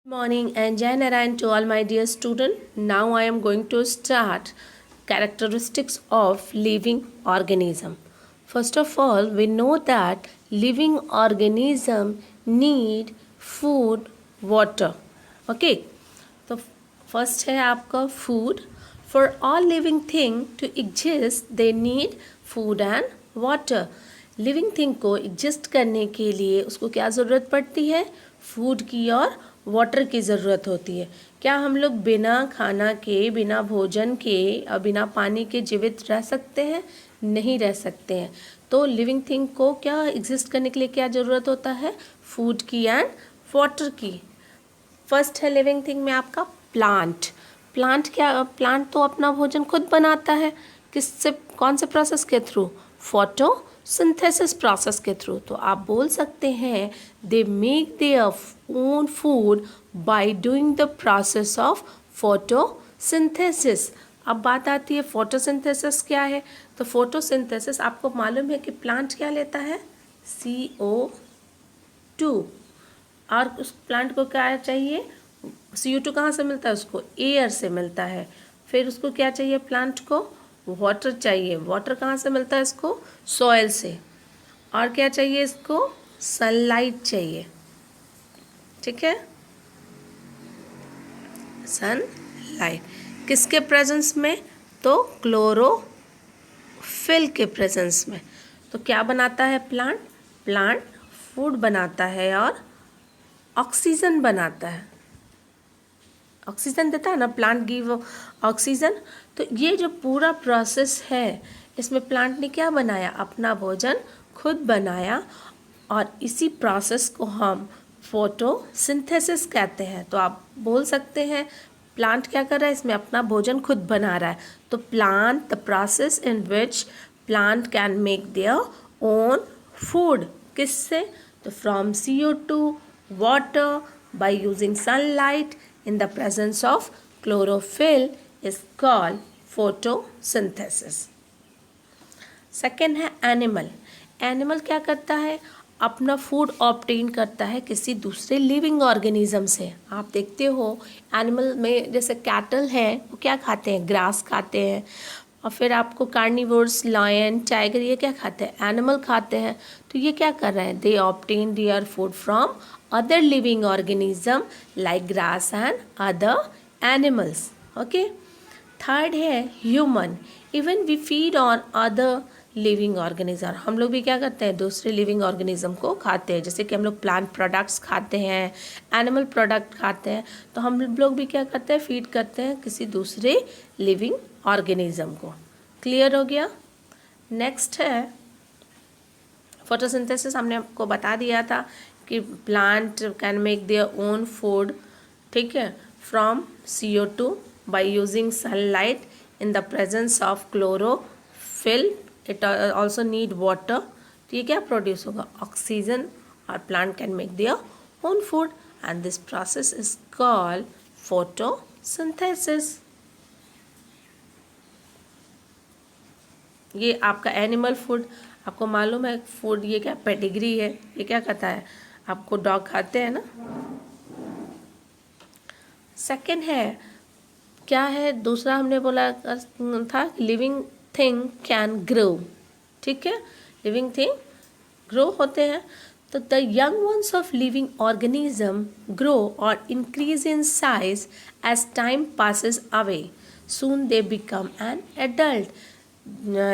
Morning and Jai Narayan to all my dear student. Now I am going to start characteristics of living organism. First of all, we know that living organism need food, water. Okay. तो first है आपका food. For all living thing to exist, they need food and water. Living thing को exist करने के लिए उसको क्या ज़रूरत पड़ती है? फूड की और वाटर की ज़रूरत होती है. क्या हम लोग बिना खाना के, बिना भोजन के और बिना पानी के जीवित रह सकते हैं? नहीं रह सकते हैं. तो लिविंग थिंग को क्या एग्जिस्ट करने के लिए क्या ज़रूरत होता है? फूड की एंड वाटर की. फर्स्ट है लिविंग थिंग में आपका प्लांट. प्लांट तो अपना भोजन खुद बनाता है. किससे? कौन से प्रोसेस के थ्रू? फोटोसिंथेसिस प्रोसेस के थ्रू. तो आप बोल सकते हैं they make their own food by doing the process of photosynthesis. अब बात आती है फोटोसिंथेसिस क्या है. तो फोटोसिंथेसिस आपको मालूम है कि प्लांट क्या लेता है? CO2. और उस प्लांट को क्या चाहिए? CO2 कहाँ से मिलता है उसको? एयर से मिलता है. फिर उसको क्या चाहिए प्लांट को? वाटर चाहिए. वाटर कहाँ से मिलता है इसको? सॉइल से. और क्या चाहिए इसको? सनलाइट चाहिए. ठीक है, सनलाइट. किसके प्रेजेंस में? तो क्लोरोफिल के प्रेजेंस में. तो क्या बनाता है प्लांट? प्लांट फूड बनाता है और ऑक्सीजन बनाता है. ऑक्सीजन देता है ना प्लांट, गिव ऑक्सीजन. तो ये जो पूरा प्रोसेस है इसमें प्लांट ने क्या बनाया? अपना भोजन खुद बनाया. और इसी प्रोसेस को हम फोटोसिंथेसिस कहते हैं. तो आप बोल सकते हैं प्लांट क्या कर रहा है? इसमें अपना भोजन खुद बना रहा है. तो plant, the process in which plant can make their own food. किससे? तो from CO2, water, by using sunlight in the presence of chlorophyll is called photosynthesis. Second है एनिमल. एनिमल क्या करता है? अपना फूड ऑब्टेन करता है किसी दूसरे लिविंग ऑर्गेनिज्म से. आप देखते हो एनिमल में जैसे कैटल हैं वो क्या खाते हैं? ग्रास खाते हैं. और फिर आपको कार्निवोर्स, लायन, टाइगर, ये क्या खाते हैं? एनिमल खाते हैं. तो ये क्या कर रहे हैं? They obtain their food from other living organism like grass and other animals. Okay. Third है human. Even we feed on other living organism. हम लोग भी क्या करते हैं? दूसरे लिविंग ऑर्गेनिज्म को खाते हैं. जैसे कि हम लोग प्लांट प्रोडक्ट्स खाते हैं, एनिमल प्रोडक्ट खाते हैं. तो हम लोग भी क्या करते हैं? फीड करते हैं किसी दूसरे लिविंग ऑर्गेनिज्म को. क्लियर हो गया? नेक्स्ट है फोटोसिंथेसिस. हमने आपको बता दिया था कि plant can make their own food. ठीक है, from CO2 by using sunlight in the presence of chlorophyll. It also need water. तो ये क्या प्रोड्यूस होगा? ऑक्सीजन. और plant can make their own food and this process is called photosynthesis. ये आपका animal food. आपको मालूम है फूड ये क्या पेडिग्री है? ये क्या कहता है? आपको डॉग खाते हैं ना. सेकंड है क्या है? दूसरा हमने बोला था लिविंग थिंग कैन ग्रो. ठीक है, लिविंग थिंग ग्रो होते हैं. तो the young ones of living organism grow और increase in size as time passes away. Soon they become an adult.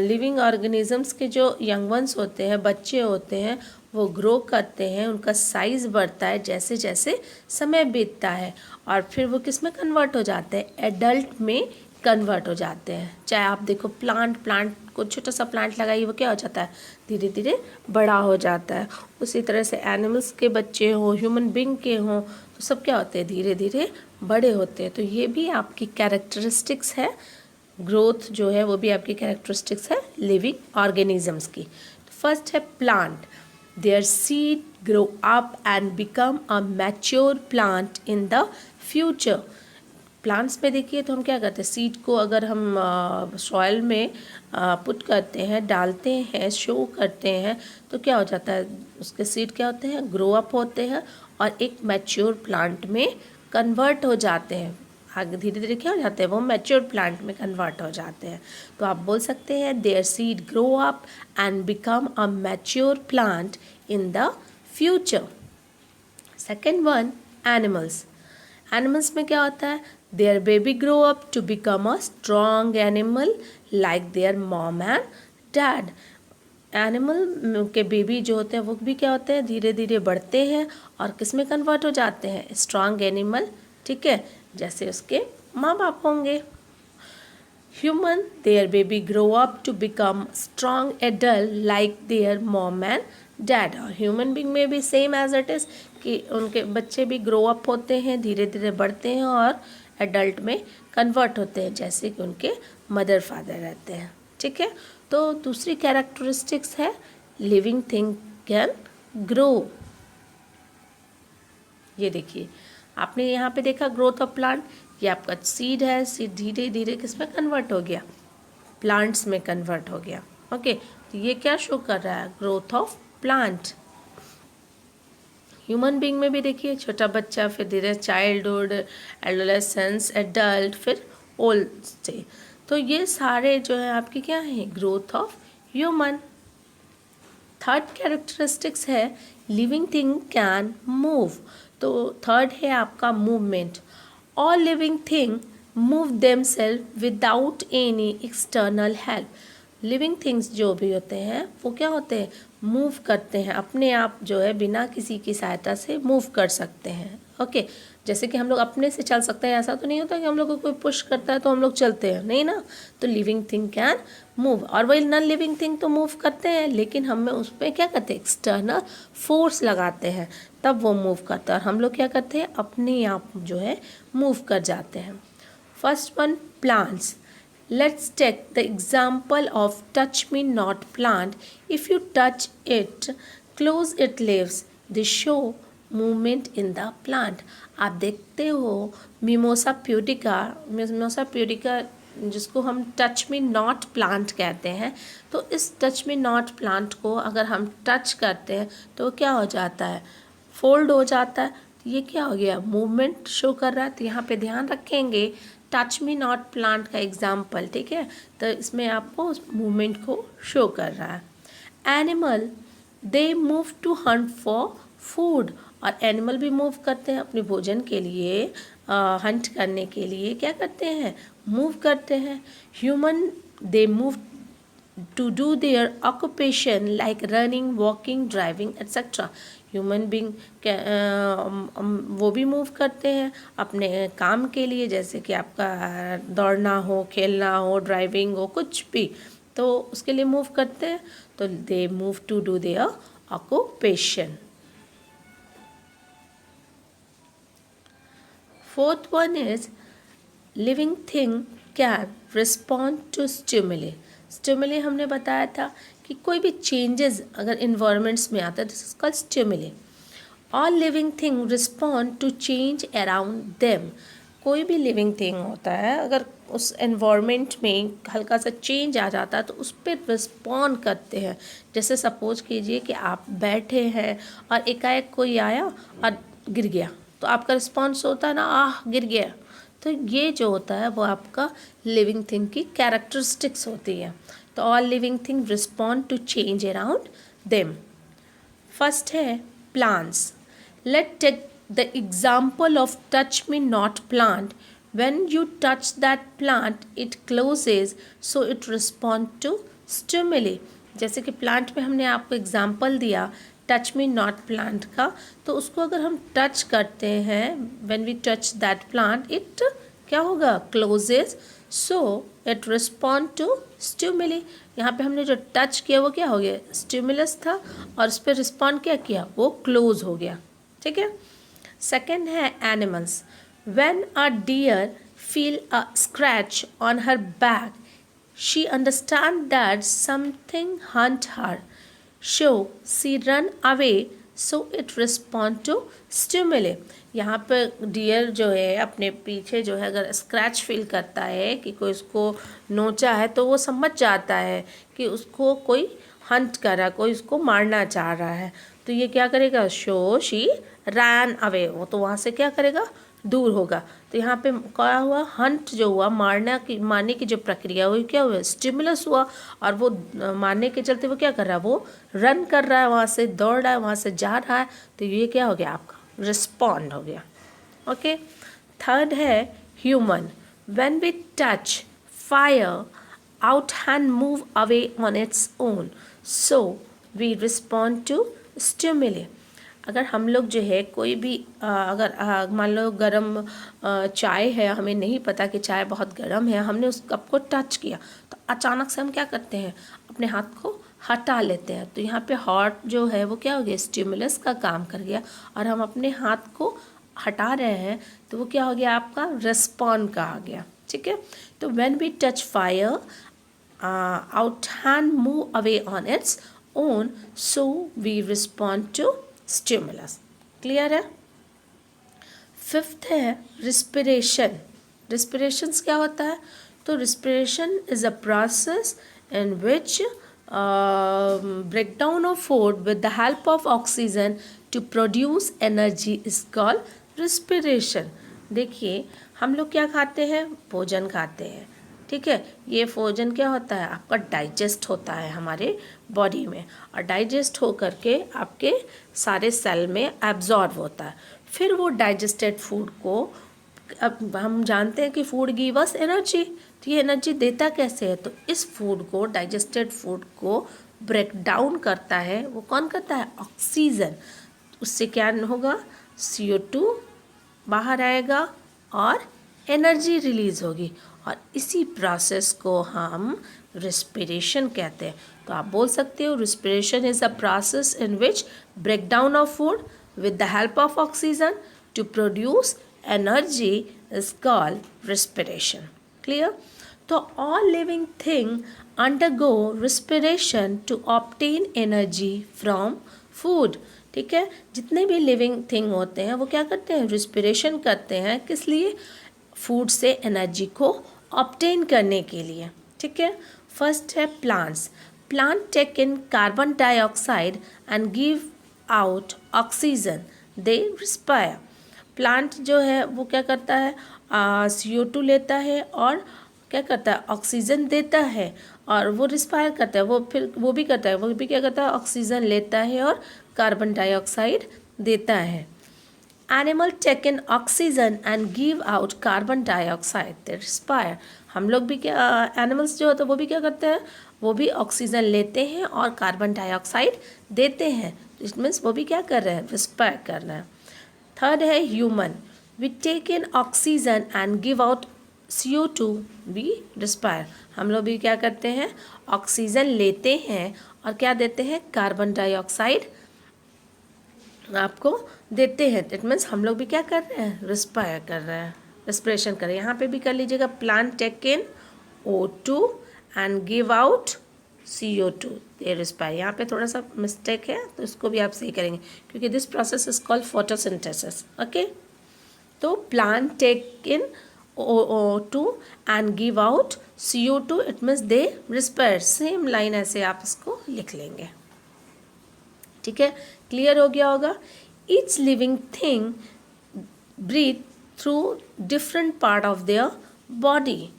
Living organisms के जो यंग वंस होते हैं, बच्चे होते हैं, वो ग्रो करते हैं. उनका साइज़ बढ़ता है जैसे जैसे समय बीतता है. और फिर वो किस में कन्वर्ट हो जाते हैं? एडल्ट में कन्वर्ट हो जाते हैं. चाहे आप देखो प्लांट को छोटा सा प्लांट लगाइए, वो क्या हो जाता है? धीरे धीरे बड़ा हो जाता है. उसी तरह से एनिमल्स के बच्चे हों, ह्यूमन बींग के हों, तो सब क्या होते हैं? धीरे धीरे बड़े होते हैं. तो ये भी आपकी कैरेक्टरिस्टिक्स है. ग्रोथ जो है वो भी आपकी कैरेक्टरिस्टिक्स है लिविंग ऑर्गेनिजम्स की. फर्स्ट है plant. There seed grow up and become a mature plant in the future. Plants में देखिए तो हम क्या करते हैं? सीड को अगर हम सॉइल में पुट करते हैं, डालते हैं, शो करते हैं, तो क्या हो जाता है? उसके सीड क्या होते हैं? ग्रो अप होते हैं और एक मैच्योर प्लांट में कन्वर्ट हो जाते हैं, आगे धीरे धीरे क्या हो जाते हैं, वो मैच्योर प्लांट में कन्वर्ट हो जाते हैं। तो आप बोल सकते हैं their seed grow up and become a mature plant in the future. Second one, animals. Animals में क्या होता है, their baby grow up to become a strong animal like their mom and dad. Animal के baby जो होते हैं वो भी क्या होते हैं, धीरे धीरे बढ़ते हैं और किस में कन्वर्ट हो जाते हैं, स्ट्रॉन्ग एनिमल, ठीक है, जैसे उसके माँ बाप होंगे। Human, their baby grow up to become strong adult like their mom and dad. और ह्यूमन बींग में भी सेम एज इट इज़ कि उनके बच्चे भी ग्रो अप होते हैं, धीरे धीरे बढ़ते हैं और एडल्ट में कन्वर्ट होते हैं, जैसे कि उनके मदर फादर रहते हैं, ठीक है। तो दूसरी कैरेक्टरिस्टिक्स है लिविंग थिंग कैन ग्रो। ये देखिए, आपने यहाँ पे देखा ग्रोथ ऑफ प्लांट, ये आपका सीड है, सीड धीरे धीरे किस में कन्वर्ट हो गया, प्लांट्स में कन्वर्ट हो गया। ओके, तो ये क्या शो कर रहा है, growth of plant. Human being में भी देखिए, छोटा बच्चा, फिर धीरे चाइल्डहुड, एडोलेसेंस, एडल्ट, फिर ओल्ड स्टेज। तो ये सारे जो है आपकी क्या है, growth of human. Third characteristics है लिविंग थिंग कैन मूव। तो थर्ड है आपका movement. All living thing move themselves without any external help. Living things जो भी होते हैं वो क्या होते हैं, मूव करते हैं अपने आप, जो है बिना किसी की सहायता से मूव कर सकते हैं। ओके, जैसे कि हम लोग अपने से चल सकते हैं, ऐसा तो नहीं होता कि हम लोग को कोई पुश करता है तो हम लोग चलते हैं, नहीं ना। तो लिविंग थिंग कैन मूव। और वही नॉन लिविंग थिंग तो मूव करते हैं, लेकिन हमें उस पर क्या करते हैं, एक्सटर्नल फोर्स लगाते हैं, तब वो मूव करता है। और हम लोग क्या करते हैं, अपने आप जो है मूव कर जाते हैं। First one, plants. Let's take the example of touch me not plant. If you touch it, close its leaves, they show movement in the plant. आप देखते हो मिमोसा प्यूडिका जिसको हम टच मी नॉट प्लांट कहते हैं। तो इस touch me not plant को अगर हम टच करते हैं तो क्या हो जाता है, फोल्ड हो जाता है। तो ये क्या हो गया, मूवमेंट शो कर रहा है। तो यहाँ पे ध्यान रखेंगे टच मी नॉट प्लांट का एग्जाम्पल, ठीक है, तो इसमें आपको उस मूवमेंट को शो कर रहा है। Animal, they move to hunt for food. और एनिमल भी मूव करते हैं अपने भोजन के लिए, हंट करने के लिए क्या करते हैं, मूव करते हैं। Human, they move to do their occupation like running, walking, driving, etc. Human being वो भी मूव करते हैं अपने काम के लिए, जैसे कि आपका दौड़ना हो, खेलना हो, ड्राइविंग हो, कुछ भी, तो उसके लिए मूव करते हैं। तो they move to do their occupation. Fourth one is living thing can respond to stimuli. Stimuli हमने बताया था कि कोई भी चेंजेस अगर इन्वायरमेंट्स में आता है, this is called stimuli. All living thing respond to change around them. कोई भी लिविंग थिंग होता है, अगर उस एनवायरनमेंट में हल्का सा चेंज आ जाता है तो उस पर रिस्पॉन्ड करते हैं। जैसे सपोज कीजिए कि आप बैठे हैं और एकाएक कोई आया और गिर गया, तो आपका रिस्पॉन्स होता है ना, आह गिर गया। तो ये जो होता है वो आपका लिविंग थिंग की कैरेक्टरिस्टिक्स होती है। तो all living thing respond to change around them. First है plants. Let take the example of touch me not plant. When you touch that plant, it closes, so it responds to stimuli. जैसे कि plant में हमने आपको example दिया touch me not plant का, तो उसको अगर हम टच करते हैं, when we touch that plant, it क्या होगा, closes, so it respond to stimuli. यहाँ पे हमने जो टच किया वो क्या हो गया, स्टिमुलस था, और उस पर रिस्पॉन्ड क्या किया, वो क्लोज हो गया, ठीक है। सेकेंड है animals. When a deer feel a scratch on her back, she understands that something hunt her. So she run away, so it respond to stimuli. यहाँ पर डियर जो है अपने पीछे जो है अगर स्क्रैच फील करता है कि कोई उसको नोचा है, तो वो समझ जाता है कि उसको कोई हंट कर रहा है, कोई उसको मारना चाह रहा है। तो ये क्या करेगा, शो शी रैन अवे, वो तो वहाँ से क्या करेगा, दूर होगा। तो यहाँ पे क्या हुआ, हंट जो हुआ, मारने की जो प्रक्रिया हुई, क्या हुआ, स्टिमुलस हुआ, और वो मारने के चलते वो क्या कर रहा है, वो रन कर रहा है, वहाँ से दौड़ रहा है, वहाँ से जा रहा है। तो ये क्या हो गया, आपका रिस्पॉन्ड हो गया। ओके, थर्ड है human. When we touch fire, out hand move away on its own, so we respond to stimuli। अगर हम लोग जो है कोई भी अगर मान लो गरम चाय है, हमें नहीं पता कि चाय बहुत गर्म है, हमने उस कप को टच किया, तो अचानक से हम क्या करते हैं, अपने हाथ को हटा लेते हैं। तो यहाँ पे हॉट जो है वो क्या हो गया, स्टिमुलस का काम कर गया, और हम अपने हाथ को हटा रहे हैं, तो वो क्या हो गया, आपका रिस्पॉन्ड का आ गया। ठीक है, तो when we touch fire, out hand move away on its own, so we respond to stimulus। Clear है। फिफ्थ है रिस्पिरेशन। रिस्पिरेशंस क्या होता है, तो respiration is a process in which breakdown of food with the help of oxygen to produce energy is called respiration। देखिए, हम लोग क्या खाते हैं, भोजन खाते हैं, ठीक है। ये भोजन क्या होता है, आपका डाइजेस्ट होता है हमारे बॉडी में, और डाइजेस्ट हो करके आपके सारे सेल में एब्जॉर्ब होता है। फिर वो डाइजेस्टेड फूड को, अब हम जानते हैं कि फूड गिव अस एनर्जी, तो ये एनर्जी देता कैसे है, तो इस फूड को, डाइजेस्टेड फूड को ब्रेक डाउन करता है, वो कौन करता है, ऑक्सीजन। उससे क्या होगा, CO2 बाहर आएगा और एनर्जी रिलीज होगी, और इसी प्रोसेस को हम रिस्पिरेशन कहते हैं। तो आप बोल सकते हो respiration is a process in which breakdown of food with the help of oxygen to produce energy is called respiration। Clear? So all living things undergo respiration to obtain energy from food। ठीक है, जितने भी living thing होते हैं वो क्या करते हैं, रिस्पिरेशन करते हैं, किस लिए, फूड से एनर्जी को ऑब्टेन करने के लिए। ठीक है, फर्स्ट है plants. Plant take in carbon dioxide and give out oxygen, they respire. Plant जो है वो क्या करता है, CO2 लेता है और क्या करता है, ऑक्सीजन देता है, और वो रिस्पायर करता है, वो फिर वो भी करता है, वो भी क्या करता है, ऑक्सीजन लेता है और कार्बन डाइऑक्साइड देता है। Animal take in oxygen and give out carbon dioxide, they respire. हम लोग भी क्या, एनिमल्स जो होते हैं वो भी क्या करते हैं, वो भी ऑक्सीजन लेते हैं और कार्बन डाइऑक्साइड देते हैं। इट मीन्स वो भी क्या कर रहे हैं, रिस्पायर कर रहे हैं। थर्ड है human. We take in oxygen and give out CO2, we respire. हम लोग भी क्या करते हैं, ऑक्सीजन लेते हैं और क्या देते हैं, कार्बन डाइऑक्साइड आपको देते हैं। इट मीन्स हम लोग भी क्या कर रहे हैं, रिस्पायर कर रहे हैं, रिस्पिरेशन कर रहे हैं। यहाँ पे भी कर लीजिएगा, plant take in O2 and give out CO2, they respire. यहाँ पे थोड़ा सा मिस्टेक है, तो इसको भी आप सही करेंगे, क्योंकि this process is called photosynthesis. Okay, तो plant take in O2 and give out CO2, it means they respire. Same line ऐसे आप इसको लिख लेंगे। ठीक है, क्लियर हो गया होगा। Each living thing breathe through different part of their body.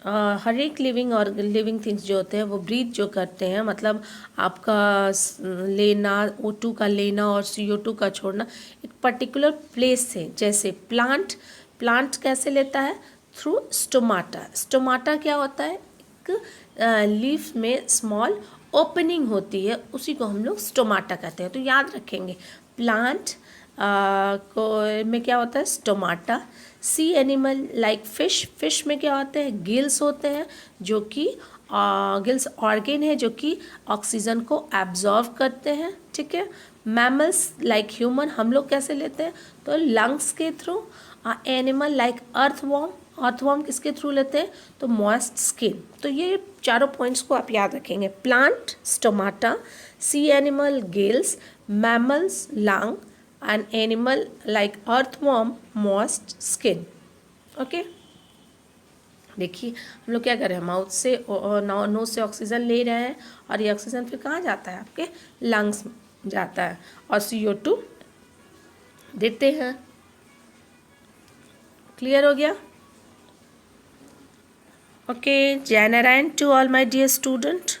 हर एक लिविंग थिंग्स जो होते हैं वो ब्रीथ जो करते हैं, मतलब आपका लेना, O2 का लेना और CO2 का छोड़ना एक पर्टिकुलर प्लेस से। जैसे प्लांट कैसे लेता है, थ्रू स्टोमाटा। स्टोमाटा क्या होता है, एक लीफ में स्मॉल ओपनिंग होती है, उसी को हम लोग स्टोमाटा कहते हैं। तो याद रखेंगे, प्लांट को में क्या होता है, stomata. Sea animal like fish में क्या होते हैं, गिल्स होते हैं, जो कि गिल्स ऑर्गेन है जो कि ऑक्सीजन को एब्जॉर्व करते हैं। ठीक है, मैमल्स लाइक ह्यूमन हम लोग कैसे लेते हैं, तो लंग्स के थ्रू। एनिमल लाइक अर्थवॉर्म किसके थ्रू लेते हैं, तो मॉइस्ट स्किन। तो ये चारों पॉइंट्स को आप याद रखेंगे, plant stomata, sea animal gills, mammals lung, and animal like earthworm moist skin. Okay, देखिए हम लोग क्या कर रहे हैं, माउथ से नोज से ऑक्सीजन ले रहे हैं, और ये ऑक्सीजन फिर कहाँ जाता है, आपके लंग्स में जाता है, और CO2 देते हैं। क्लियर हो गया? Okay, Jai Narayan to all my dear student.